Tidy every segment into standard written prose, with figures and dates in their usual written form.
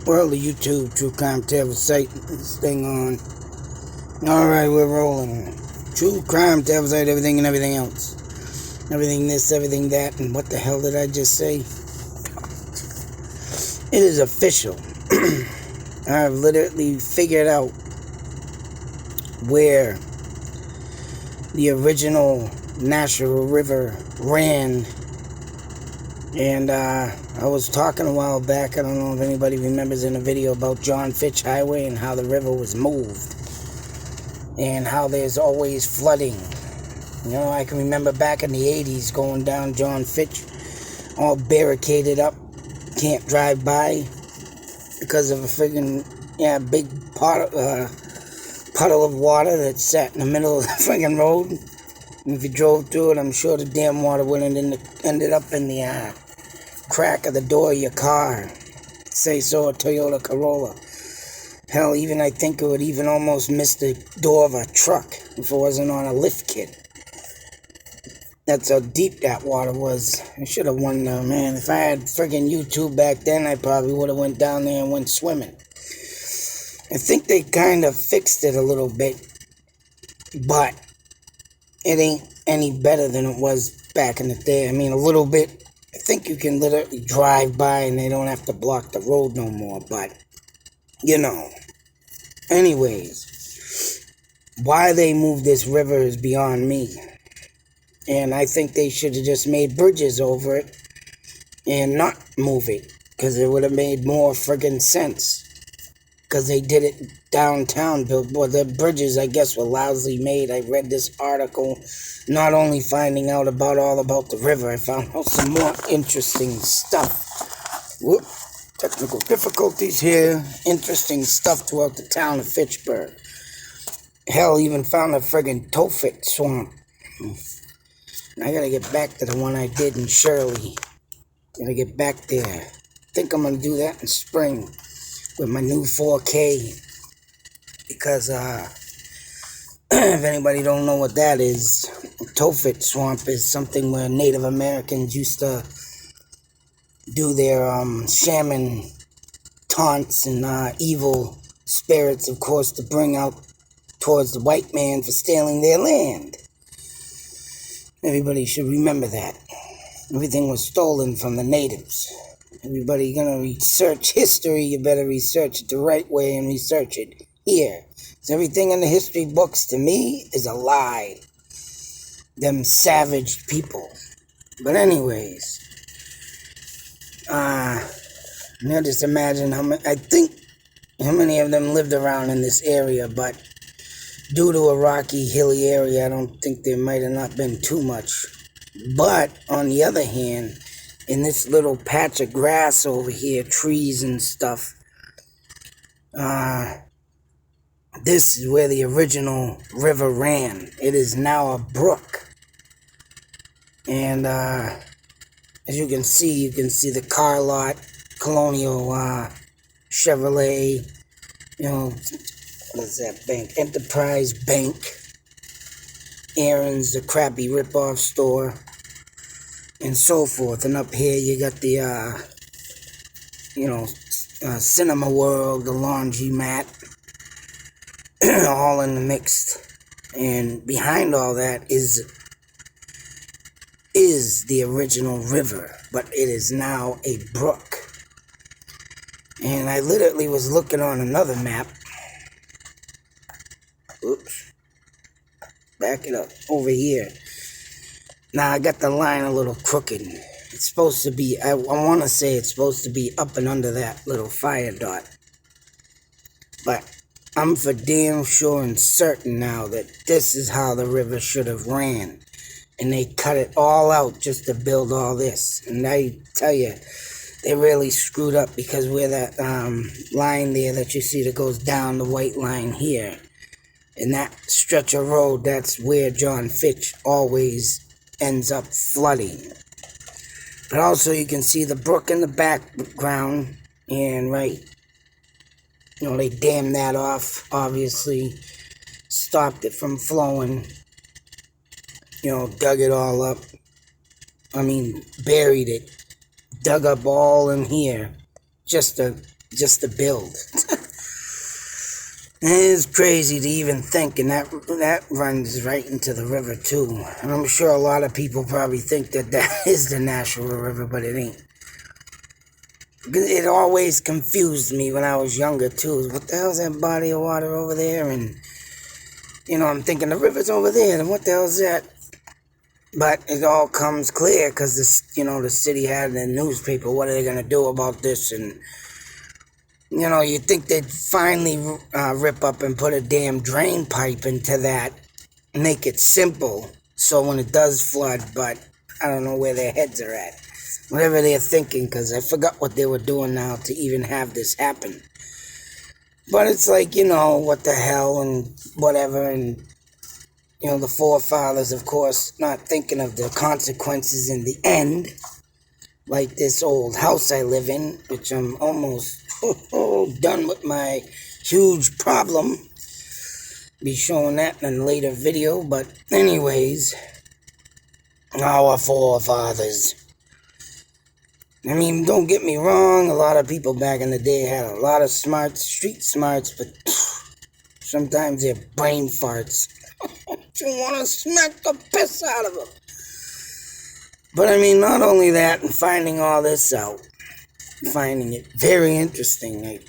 World of YouTube, True Crime Tales site, this thing on. Alright, we're rolling. True Crime Tales site, everything and everything else. Everything this, everything that, and what the hell did I just say? It is official. I've literally figured out where the original Nashua River ran. And I was talking a while back, I don't know if anybody remembers, in a video about John Fitch Highway and how the river was moved. And how there's always flooding. You know, I can remember back in the 80s going down John Fitch, all barricaded up, can't drive by because of a friggin' big puddle of water that sat in the middle of the friggin' road. And if you drove through it, I'm sure the damn water would have ended up in the crack of the door of your car. Say so, a Toyota Corolla. Hell, even I think it would even almost miss the door of a truck if it wasn't on a lift kit. That's how deep that water was. I should have won, man. If I had friggin' YouTube back then, I probably would have went down there and went swimming. I think they kind of fixed it a little bit, but it ain't any better than it was back in the day. I mean, a little bit. I think you can literally drive by and they don't have to block the road no more, but, you know. Anyways, why they moved this river is beyond me. And I think they should have just made bridges over it and not move it, because it would have made more friggin' sense. Because they did it downtown. Well, the bridges, I guess, were lousily made. I read this article, not only finding out all about the river, I found out some more interesting stuff. Whoop, technical difficulties here. Interesting stuff throughout the town of Fitchburg. Hell, even found a friggin' towfish swamp. I gotta get back to the one I did in Shirley. Gotta get back there. I think I'm gonna do that in spring with my new 4K. Because, if anybody don't know what that is, towfish swamp is something where Native Americans used to do their shaman taunts and evil spirits, of course, to bring out towards the white man for stealing their land. Everybody should remember that. Everything was stolen from the natives. Everybody gonna research history, you better research it the right way and research it here. So everything in the history books, to me, is a lie. Them savage people. But anyways, now just imagine how many of them lived around in this area, but due to a rocky, hilly area, I don't think there might have not been too much. But, on the other hand, in this little patch of grass over here, trees and stuff, this is where the original river ran. It is now a brook. And, as you can see the car lot, Colonial, Chevrolet, you know, what is that bank? Enterprise Bank. Aaron's, the crappy rip-off store. And so forth. And up here you got the, Cinema World, the laundromat. All in the mix. And behind all that is the original river. But it is now a brook. And I literally was looking on another map. Oops. Back it up. Over here. Now, I got the line a little crooked. It's supposed to be, I want to say it's supposed to be up and under that little fire dot. But I'm for damn sure and certain now that this is how the river should have ran. And they cut it all out just to build all this. And I tell you, they really screwed up, because where that line there that you see that goes down, the white line here, in that stretch of road, that's where John Fitch always ends up flooding. But also you can see the brook in the background, and they dammed that off, obviously, stopped it from flowing, dug it all up, buried it, dug up all in here, just to just to build. It is crazy to even think, and that runs right into the river too. And I'm sure a lot of people probably think that is the Nashua River, but it ain't. It always confused me when I was younger too. What the hell's that body of water over there? And I'm thinking the river's over there, and what the hell's that? But it all comes clear because the city had in the newspaper. What are they gonna do about this? And you think they'd finally rip up and put a damn drain pipe into that, make it simple, so when it does flood, but I don't know where their heads are at. Whatever they're thinking, because I forgot what they were doing now to even have this happen. But it's like, what the hell and whatever, and, the forefathers, of course, not thinking of the consequences in the end, like this old house I live in, which I'm almost done with my huge problem. Be showing that in a later video, but anyways, our forefathers. I mean, don't get me wrong, a lot of people back in the day had a lot of street smarts, but sometimes they're brain farts. You want to smack the piss out of them. But I mean, not only that, and finding all this out, finding it very interesting.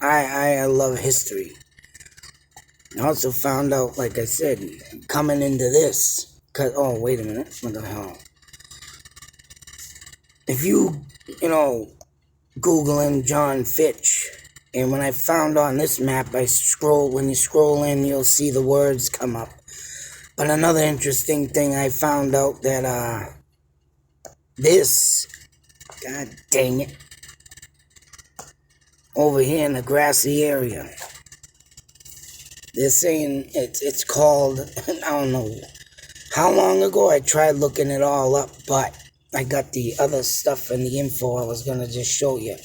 I love history. I also found out, like I said, coming into this, oh, wait a minute, what the hell? If you, Googling John Fitch, and when I found on this map, when you scroll in, you'll see the words come up. But another interesting thing, I found out that, god dang it, over here in the grassy area, they're saying it's called, I don't know how long ago I tried looking it all up, but I got the other stuff and the info I was going to just show you.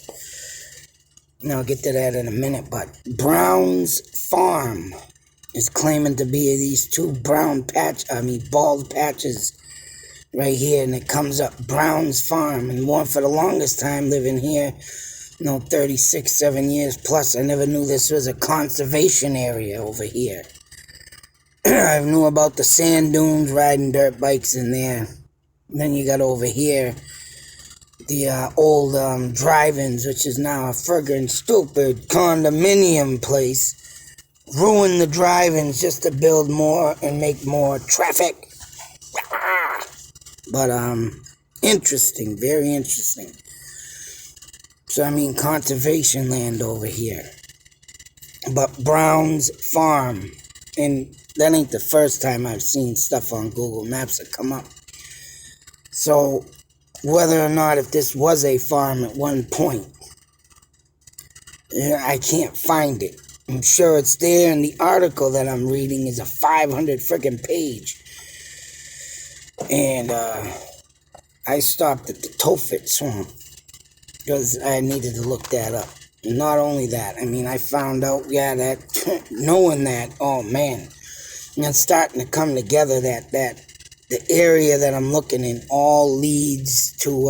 And I'll get to that in a minute, but Brown's Farm is claiming to be these two bald patches right here, and it comes up Brown's Farm, and one for the longest time living here, 7 years plus, I never knew this was a conservation area over here. I knew about the sand dunes, riding dirt bikes in there. And then you got over here the old drive-ins, which is now a friggin' stupid condominium place. Ruin the drive-ins just to build more and make more traffic. But interesting, very interesting. So I mean, conservation land over here. But Brown's Farm, and that ain't the first time I've seen stuff on Google Maps that come up. So whether or not if this was a farm at one point, I can't find it. I'm sure it's there, and the article that I'm reading is a 500 freaking page. And I stopped at the Tophet Swamp because I needed to look that up. And not only that, I mean, I found out, that knowing that, oh man, and it's starting to come together that the area that I'm looking in all leads to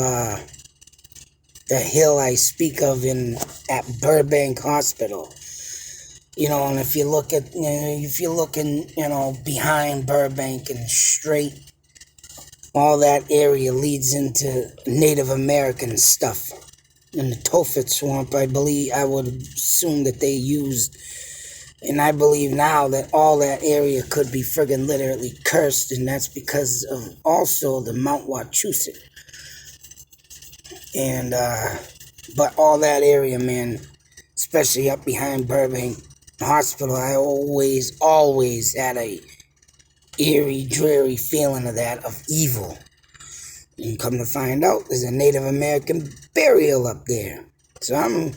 the hill I speak of at Burbank Hospital. And if you look behind Burbank and straight, all that area leads into Native American stuff. In the Tophet Swamp, I would assume that they used, and I believe now that all that area could be friggin' literally cursed, and that's because of also the Mount Wachusett. And, but all that area, man, especially up behind Burbank Hospital, I always had a eerie, dreary feeling of that, of evil. And come to find out, there's a Native American burial up there. So I'm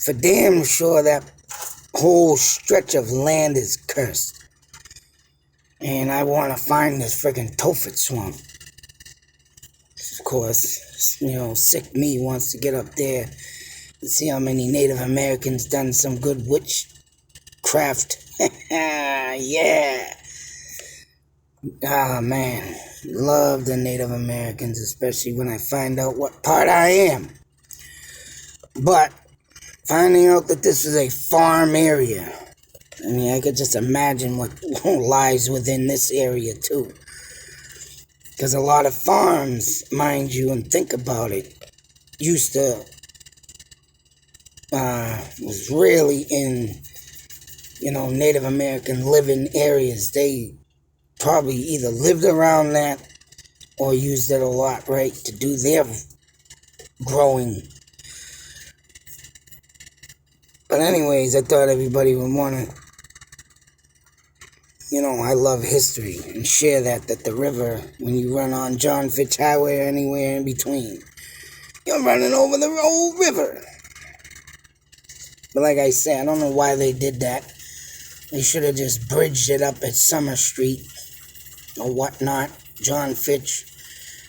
for damn sure that whole stretch of land is cursed. And I want to find this friggin' Tophet Swamp. Of course, sick me wants to get up there and see how many Native Americans done some good witchcraft. Yeah. Ah, man. Love the Native Americans, especially when I find out what part I am. But finding out that this is a farm area, I mean, I could just imagine what lies within this area too. Because a lot of farms, mind you, and think about it, used to, was really in, Native American living areas. They probably either lived around that or used it a lot, right, to do their growing. But anyways, I thought everybody would want to, I love history and share that the river, when you run on John Fitch Highway or anywhere in between, you're running over the old river. But like I said, I don't know why they did that. They should have just bridged it up at Summer Street or whatnot, John Fitch,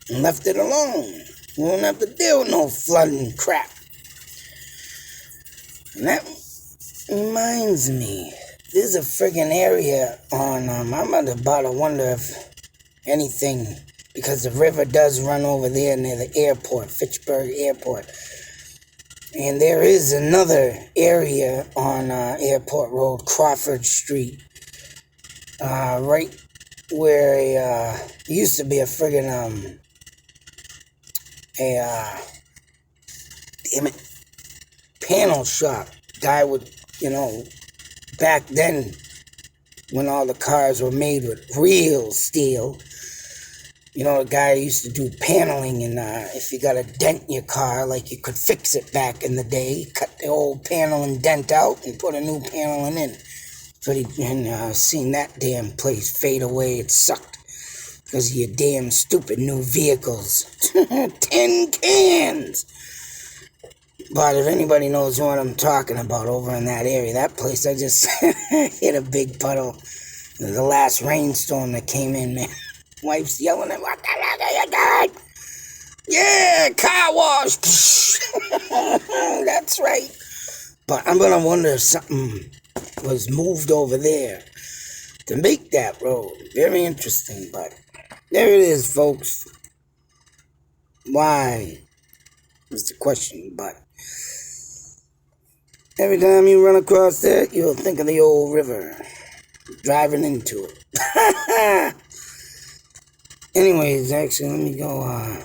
and left it alone. We won't have to deal with no flooding crap. And that reminds me, there's a friggin' area on, I'm about to wonder if anything, because the river does run over there near the airport, Fitchburg Airport. And there is another area on Airport Road, Crawford Street, right where used to be a friggin' damn it, panel shop. Guy would, back then, when all the cars were made with real steel, the guy used to do paneling, and if you got a dent in your car, like you could fix it back in the day, cut the old panel and dent out and put a new paneling in. And seen that damn place fade away. It sucked because of your damn stupid new vehicles. Tin cans! But if anybody knows what I'm talking about over in that area, that place, I just hit a big puddle. The last rainstorm that came in, man. Wife's yelling at, what the heck are you doing? Yeah, car wash. That's right. But I'm going to wonder if something was moved over there to make that road. Very interesting, but there it is, folks. Why is the question, but every time you run across that, you'll think of the old river, driving into it. Anyways, actually, let me go, I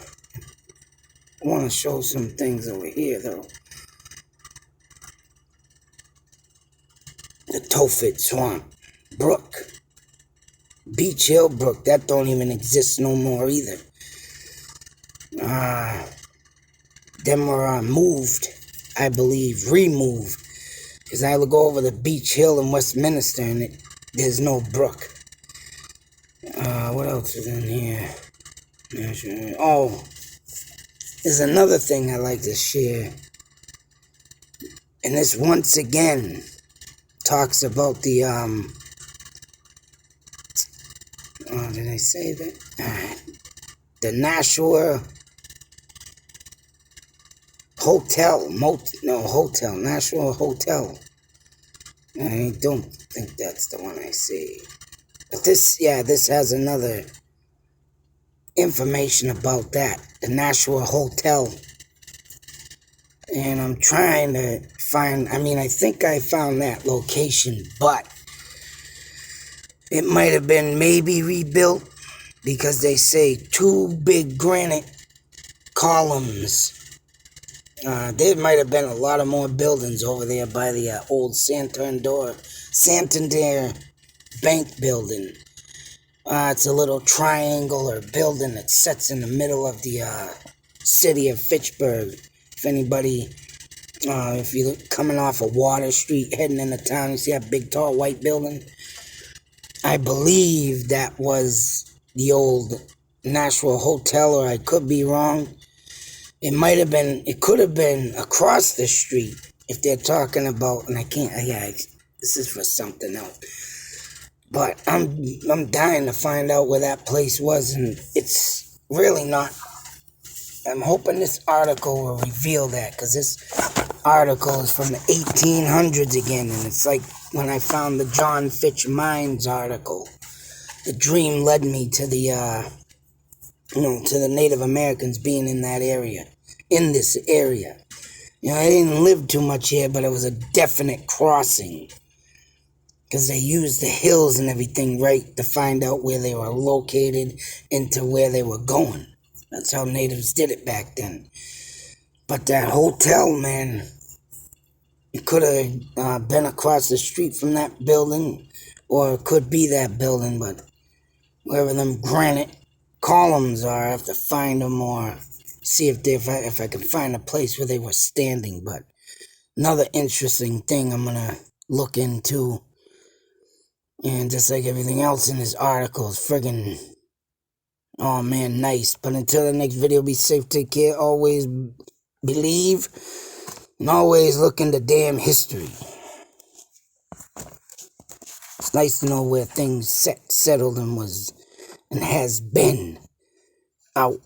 want to show some things over here, though. The Tophet Swamp, Brook, Beach Hill Brook, that don't even exist no more either. Them were moved, I believe, removed, because I would go over the Beach Hill in Westminster, and there's no brook. What else is in here? Oh, there's another thing I like to share. And this once again talks about the, did I say that? The Nashua Hotel, Nashua Hotel. I don't think that's the one I see. But this has another information about that, the Nashua Hotel. And I'm trying to find, I think I found that location, but it might have been maybe rebuilt because they say 2 big granite columns. There might have been a lot of more buildings over there by the old Santander Bank building. It's a little triangular building that sits in the middle of the city of Fitchburg. If anybody, if you're coming off of Water Street, heading into town, you see that big, tall, white building? I believe that was the old Nashua Hotel, or I could be wrong. It could have been across the street, if they're talking about, and I can't, this is for something else. But I'm dying to find out where that place was, and it's really not. I'm hoping this article will reveal that, because this article is from the 1800s again, and it's like when I found the John Fitch Mines article. The dream led me to the, to the Native Americans being in that area, in this area. I didn't live too much here, but it was a definite crossing. Because they used the hills and everything, right, to find out where they were located into where they were going. That's how natives did it back then. But that hotel, man, it could have been across the street from that building, or it could be that building, but wherever them granite columns are, I have to find them or see if I can find a place where they were standing. But another interesting thing I'm going to look into, and just like everything else in this article, is friggin', oh man, nice. But until the next video, be safe, take care, always believe, and always look into damn history. It's nice to know where things settled and has been. Out.